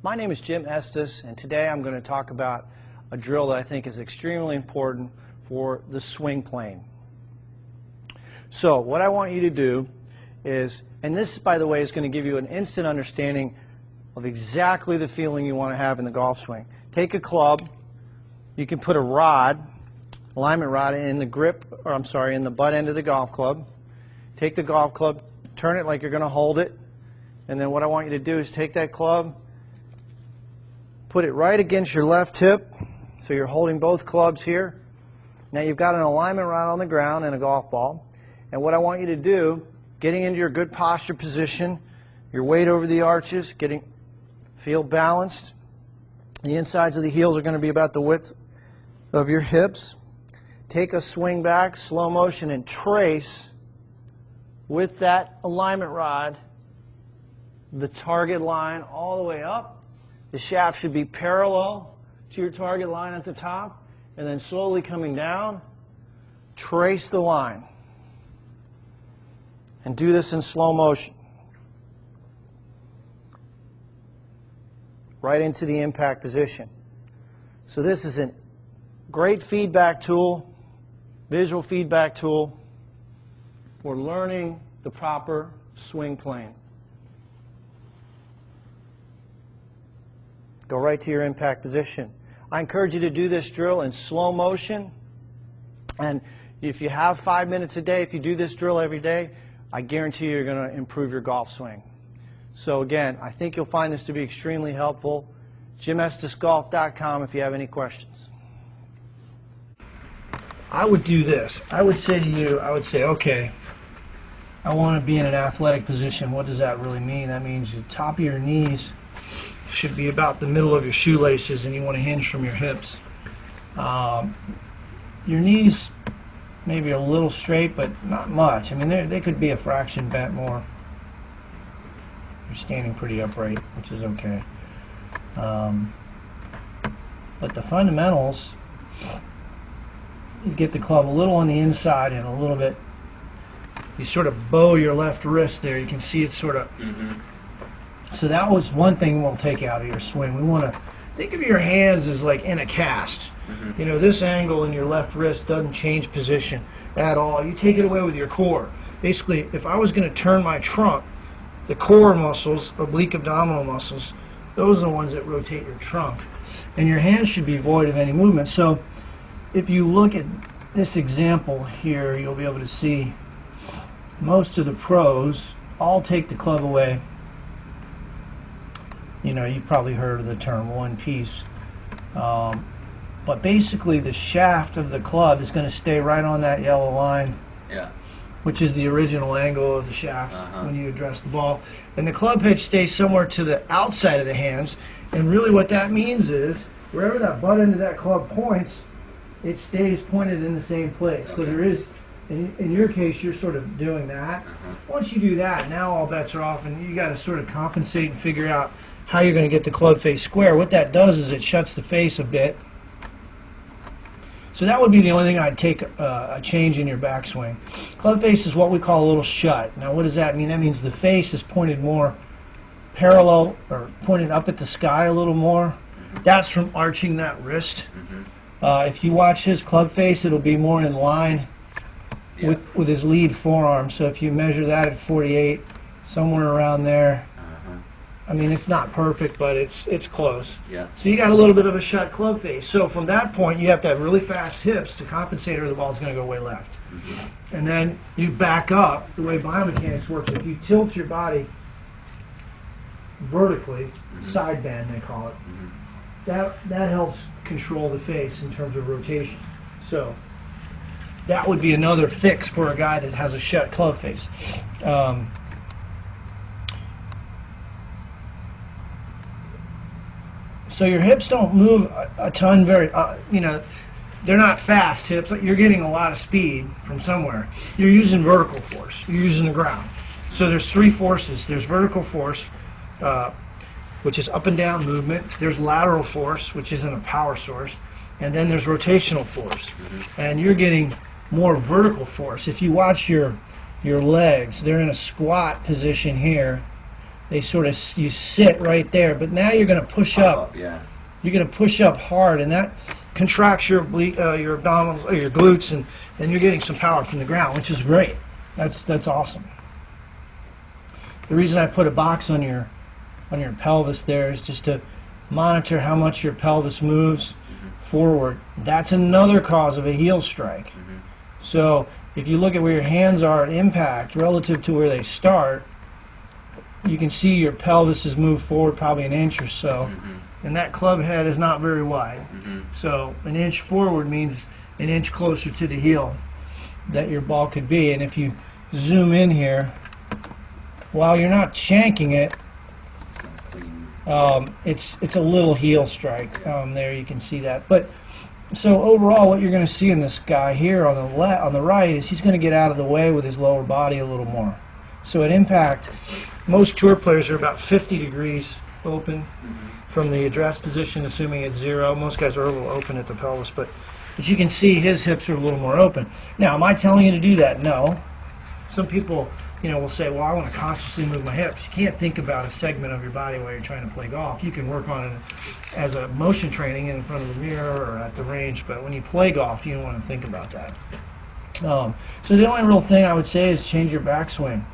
My name is Jim Estes, and today I'm going to talk about a drill that I think is extremely important for the swing plane. So what I want you to do is, and this by the way is going to give you an instant understanding of exactly the feeling you want to have in the golf swing. Take a club, you can put a rod, alignment rod in the grip, or I'm sorry, in the butt end of the golf club. Take the golf club, turn it like you're going to hold it, and then what I want you to do is take that club, put it right against your left hip, so you're holding both clubs here. Now you've got an alignment rod on the ground and a golf ball. And what I want you to do, getting into your good posture position, your weight over the arches, feel balanced. The insides of the heels are going to be about the width of your hips. Take a swing back, slow motion, and trace with that alignment rod the target line all the way up. The shaft should be parallel to your target line at the top, and then slowly coming down, trace the line. And do this in slow motion. Right into the impact position. So this is a great feedback tool, visual feedback tool for learning the proper swing plane. Go right to your impact position. I encourage you to do this drill in slow motion. And if you have 5 minutes a day, if you do this drill every day, I guarantee you're going to improve your golf swing. So again, I think you'll find this to be extremely helpful. JimEstesGolf.com if you have any questions. I would do this. I would say to you, okay, I want to be in an athletic position. What does that really mean? That means the top of your knees should be about the middle of your shoelaces, and you want to hinge from your hips. Your knees maybe a little straight, but not much. I mean, they could be a fraction bent more. You're standing pretty upright, which is okay. But the fundamentals, you get the club a little on the inside and a little bit, you sort of bow your left wrist there. You can see it sort of. So that was one thing we'll take out of your swing. We want to think of your hands as like in a cast. You know, this angle in your left wrist doesn't change position at all. You take it away with your core. Basically, if I was going to turn my trunk, the core muscles, oblique abdominal muscles, those are the ones that rotate your trunk. And your hands should be void of any movement. So if you look at this example here, you'll be able to see most of the pros all take the club away. You know, you've probably heard of the term one piece. But basically the shaft of the club is going to stay right on that yellow line, which is the original angle of the shaft when you address the ball. And the club head stays somewhere to the outside of the hands. And really what that means is wherever that butt end of that club points, it stays pointed in the same place. So there is, in your case, you're sort of doing that. Once you do that, now all bets are off, and you got to sort of compensate and figure out how you're going to get the club face square. What that does is it shuts the face a bit. So that would be the only thing I'd take a change in your backswing. Club face is what we call a little shut. Now what does that mean? That means the face is pointed more parallel, or pointed up at the sky a little more. That's from arching that wrist. If you watch his club face, it'll be more in line with his lead forearm. So if you measure that at 48, somewhere around there, I mean, it's not perfect, but it's close. So you got a little bit of a shut club face. So from that point, you have to have really fast hips to compensate, or the ball's going to go way left. And then you back up. The way biomechanics works, if you tilt your body vertically, side bend they call it, that helps control the face in terms of rotation. So that would be another fix for a guy that has a shut club face. So your hips don't move a ton you know, they're not fast hips, but you're getting a lot of speed from somewhere. You're using vertical force. You're using the ground. So there's three forces. There's vertical force, which is up and down movement. There's lateral force, which isn't a power source. And then there's rotational force. And you're getting more vertical force. If you watch your legs, they're in a squat position here. they sort of, you sit right there, but now you're going to push up. Yeah. You're going to push up hard, and that contracts your abdominals, or your glutes, and then you're getting some power from the ground, which is great. That's awesome. The reason I put a box on your pelvis there is just to monitor how much your pelvis moves forward. That's another cause of a heel strike. So if you look at where your hands are at impact relative to where they start, you can see your pelvis has moved forward probably an inch or so, and that club head is not very wide. So an inch forward means an inch closer to the heel that your ball could be. And if you zoom in here, while you're not shanking it, it's a little heel strike. There you can see that. But so overall, what you're going to see in this guy here on the right is he's going to get out of the way with his lower body a little more. So at impact, most tour players are about 50 degrees open from the address position, assuming it's 0. Most guys are a little open at the pelvis, but you can see his hips are a little more open. Now, am I telling you to do that? No. Some people, will say, well, I want to consciously move my hips. You can't think about a segment of your body while you're trying to play golf. You can work on it as a motion training in front of the mirror or at the range, but when you play golf, you don't want to think about that. So the only real thing I would say is change your backswing.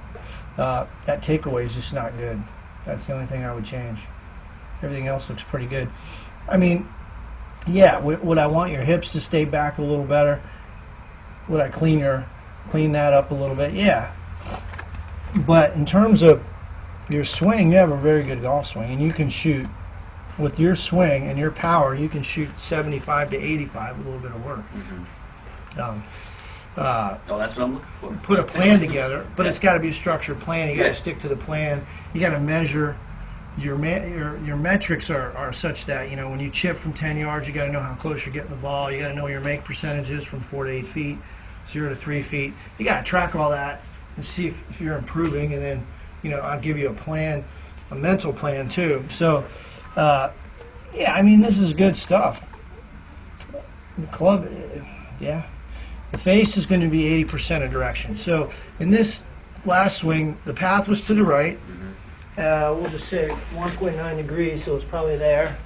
That takeaway is just not good. That's the only thing I would change. Everything else looks pretty good. I mean, yeah, would I want your hips to stay back a little better? Would I clean that up a little bit? Yeah. But in terms of your swing, you have a very good golf swing, and you can shoot with your swing and your power. You can shoot 75 to 85 with a little bit of work. That's what I'm looking for. Put a plan together, but it's got to be a structured plan. You got to stick to the plan. You got to measure. Your metrics are such that when you chip from 10 yards, you got to know how close you're getting the ball. You got to know your make percentages from 4 to 8 feet, 0 to 3 feet. You got to track all that and see if you're improving, and then I'll give you a plan, a mental plan too. So yeah, I mean, this is good stuff. The club, yeah. The face is going to be 80% of direction. So in this last swing, the path was to the right. We'll just say 1.9 degrees, so it's probably there.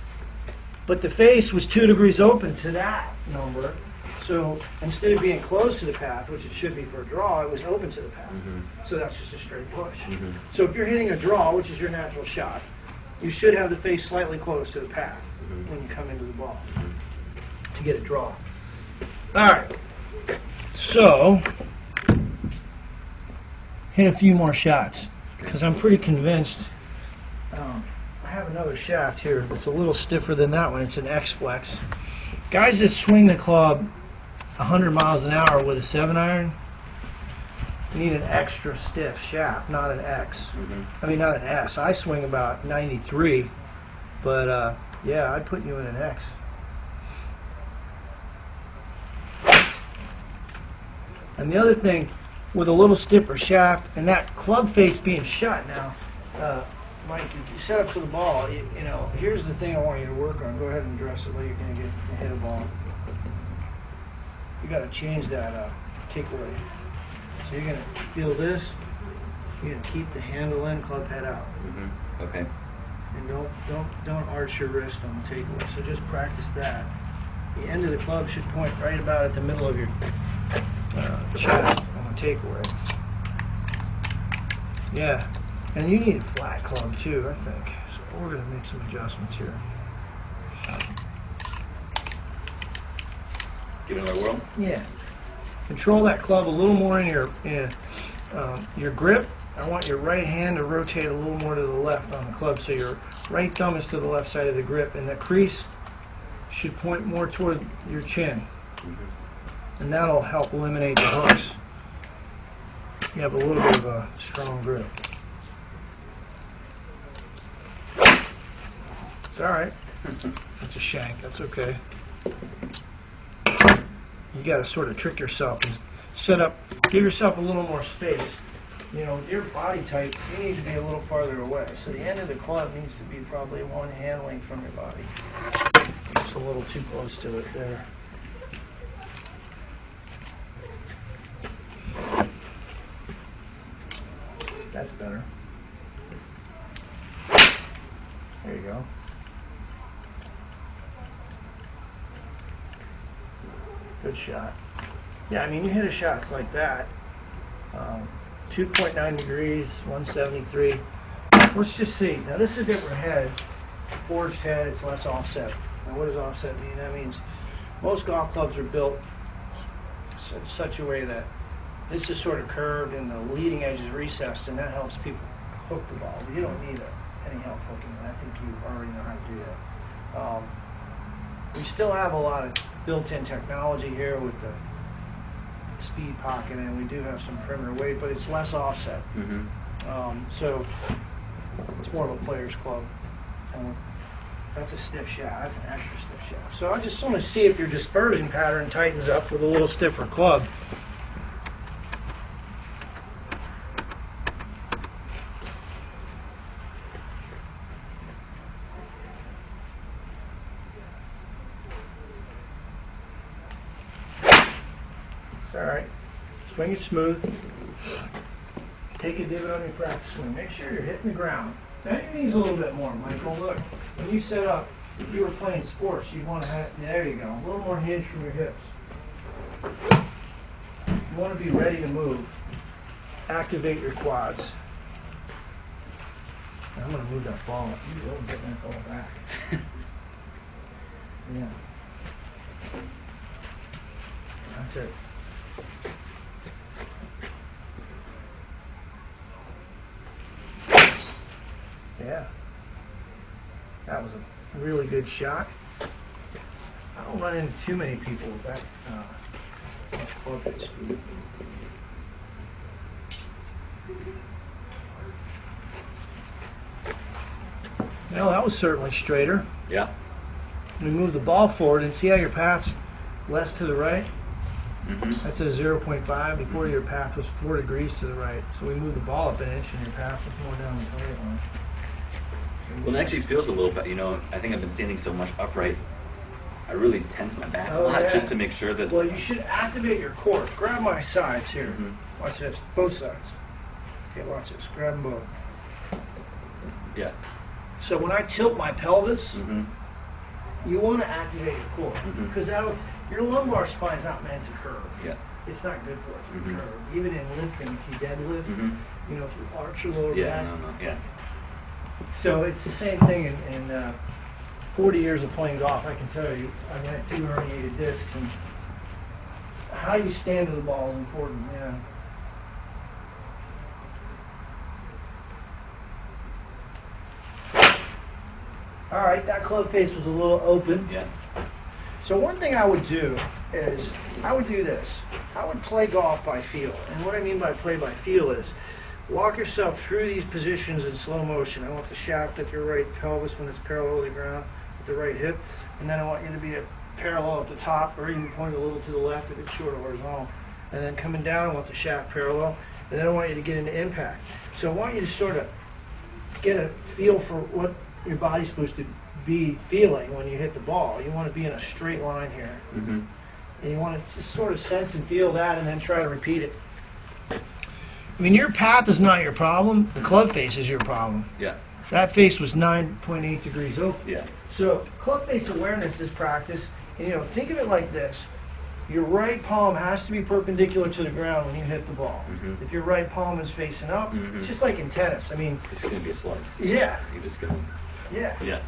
But the face was 2 degrees open to that number. So instead of being close to the path, which it should be for a draw, it was open to the path. So that's just a straight push. So if you're hitting a draw, which is your natural shot, you should have the face slightly close to the path when you come into the ball to get a draw. All right. So hit a few more shots, because I'm pretty convinced. I have another shaft here that's a little stiffer than that one. It's an X-Flex. Guys that swing the club 100 miles an hour with a 7-iron need an extra stiff shaft, not an X. I mean, not an S. I swing about 93, but yeah, I'd put you in an X. And the other thing, with a little stiffer shaft and that club face being shut now, Mike, if you set up for the ball, here's the thing I want you to work on. Go ahead and address it while you're going to hit a ball. You got to change that takeaway. So you're going to feel this. You're going to keep the handle in, club head out. Okay. And don't arch your wrist on the takeaway. So just practice that. The end of the club should point right about at the middle of your chest on the takeaway. Yeah, and you need a flat club too, I think. So we're going to make some adjustments here. Give it another whirl? Yeah. Control that club a little more in your grip. I want your right hand to rotate a little more to the left on the club, so your right thumb is to the left side of the grip, and the crease should point more toward your chin. And that'll help eliminate the hooks. You have a little bit of a strong grip. It's alright. That's a shank. That's okay. You got to sort of trick yourself and set up, give yourself a little more space. With your body type, you need to be a little farther away. So the end of the club needs to be probably one hand length from your body. It's a little too close to it there. That's better. There you go. Good shot. Yeah, I mean, you hit a shots like that. 2.9 degrees, 173. Let's just see. Now, this is a different head. Forged head, it's less offset. Now, what does offset mean? That means most golf clubs are built in such a way that this is sort of curved and the leading edge is recessed, and that helps people hook the ball. But you don't need any help hooking it. I think you already know how to do that. We still have a lot of built-in technology here with the speed pocket, and we do have some perimeter weight, but it's less offset. So it's more of a player's club. That's a stiff shaft. That's an extra stiff shaft. So I just want to see if your dispersion pattern tightens up with a little stiffer club. Alright, swing it smooth. Take a divot on your practice swing. Make sure you're hitting the ground. Bend your knees a little bit more, Michael. Look, when you set up, if you were playing sports, you'd want to have, there you go, a little more hinge from your hips. You want to be ready to move. Activate your quads. Now, I'm going to move that ball up. You will get that ball back. Yeah. That's it. Yeah, that was a really good shot. I don't run into too many people with that much club head speed. Well, that was certainly straighter. Yeah. We move the ball forward and see how your path's less to the right? That says 0.5. Before your path was 4 degrees to the right. So we move the ball up an inch and your path was more down the target line. Well, it actually feels a little bit, you know, I think I've been standing so much upright, I really tense my back a lot just to make sure that... Well, you should activate your core. Grab my sides here. Watch this. Both sides. Okay, watch this. Grab them both. Yeah. So when I tilt my pelvis, you want to activate your core. Because your lumbar spine's not meant to curve. Yeah. It's not good for it to curve. Even in lifting, if you deadlift, you know, if you arch your lower back. Yeah. So it's the same thing in 40 years of playing golf. I can tell you, I've had 2 herniated discs, and how you stand to the ball is important. Yeah. All right, that club face was a little open. Yeah. So one thing I would do is, I would do this. I would play golf by feel. And what I mean by play by feel is, walk yourself through these positions in slow motion. I want the shaft at your right pelvis when it's parallel to the ground, with the right hip. And then I want you to be parallel at the top, or even point a little to the left if it's short or horizontal. And then coming down, I want the shaft parallel. And then I want you to get into impact. So I want you to sort of get a feel for what your body's supposed to be feeling when you hit the ball. You want to be in a straight line here. And you want to just sort of sense and feel that and then try to repeat it. I mean, your path is not your problem. The club face is your problem. Yeah. That face was 9.8 degrees open. Yeah. So club face awareness is practice. And, you know, think of it like this. Your right palm has to be perpendicular to the ground when you hit the ball. If your right palm is facing up, it's just like in tennis. I mean, it's going to be a slice. Yeah. You're just going to... Yeah. Yeah.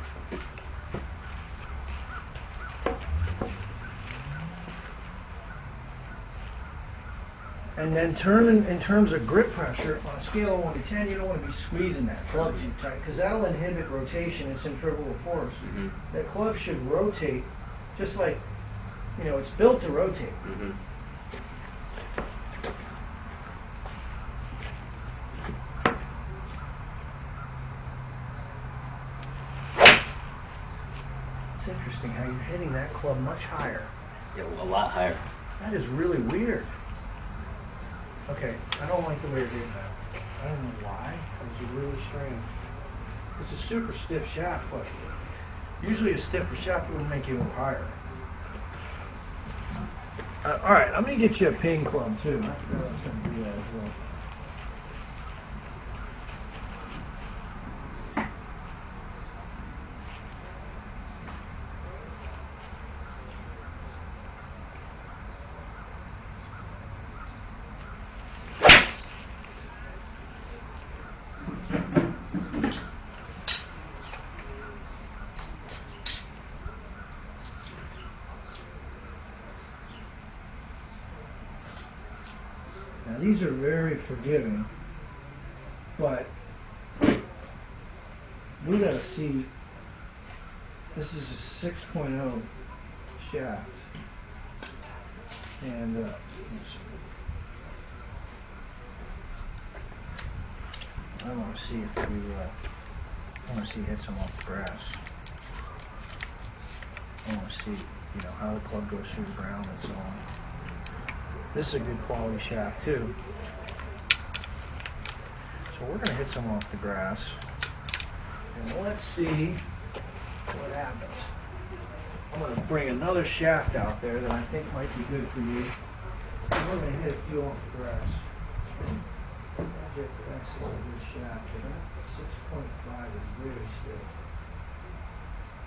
And then in terms of grip pressure, on a scale of 1 to 10, you don't want to be squeezing that club too tight, because that'll inhibit rotation and centrifugal force. That club should rotate, just like, you know, it's built to rotate. It's interesting how you're hitting that club much higher. Yeah, well, a lot higher. That is really weird. Okay, I don't like the way you're hitting that. I don't know why. It's really strange. It's a super stiff shaft, but usually a stiffer shaft would make you go higher. All right, I'm going to get you a ping club too. I forgot I was going to do that as well. these are very forgiving, but we gotta see, this is a 6.0 shaft, and I want to see if you, I want to see you hit some off the grass. I want to see, you know, how the club goes through the ground and so on. This is a good quality shaft too. So we're going to hit some off the grass, and let's see what happens. I'm going to bring another shaft out there that I think might be good for you. And we're going to hit a few off the grass. That's a good shaft. 6.5 is very stiff.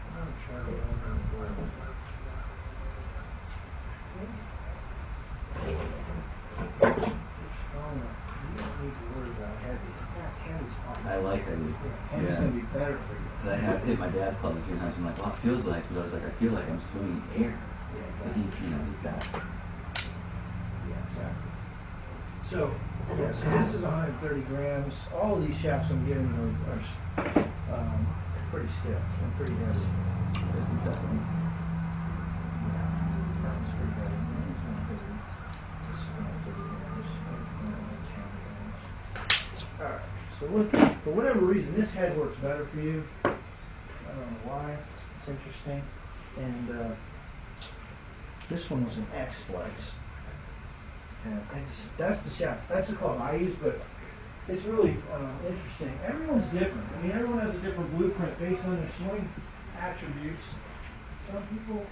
I'm going to try to run around the board. Strong enough. You don't need to worry about heavy. In fact, heavy's fine. I like heavy. Heavy's going to be better for you. Because I have hit my dad's clubs a few times. I'm like, well, it feels nice, but I was like, I feel like I'm swimming air. Because he's, you know, he's got. Yeah, exactly. So, yeah, so this is 130 grams. All of these shafts I'm giving you are pretty stiff and pretty heavy. This is definitely. Yeah, that one's pretty heavy. That one's 130. This is 130 grams. 10 grams. Alright, so look, for whatever reason, this head works better for you. I don't know why. It's interesting. And this one was an X-Flex. And that's the shaft. That's the club I use, but it's really interesting. Everyone's different. I mean, everyone has a different blueprint based on their swing attributes. Some people.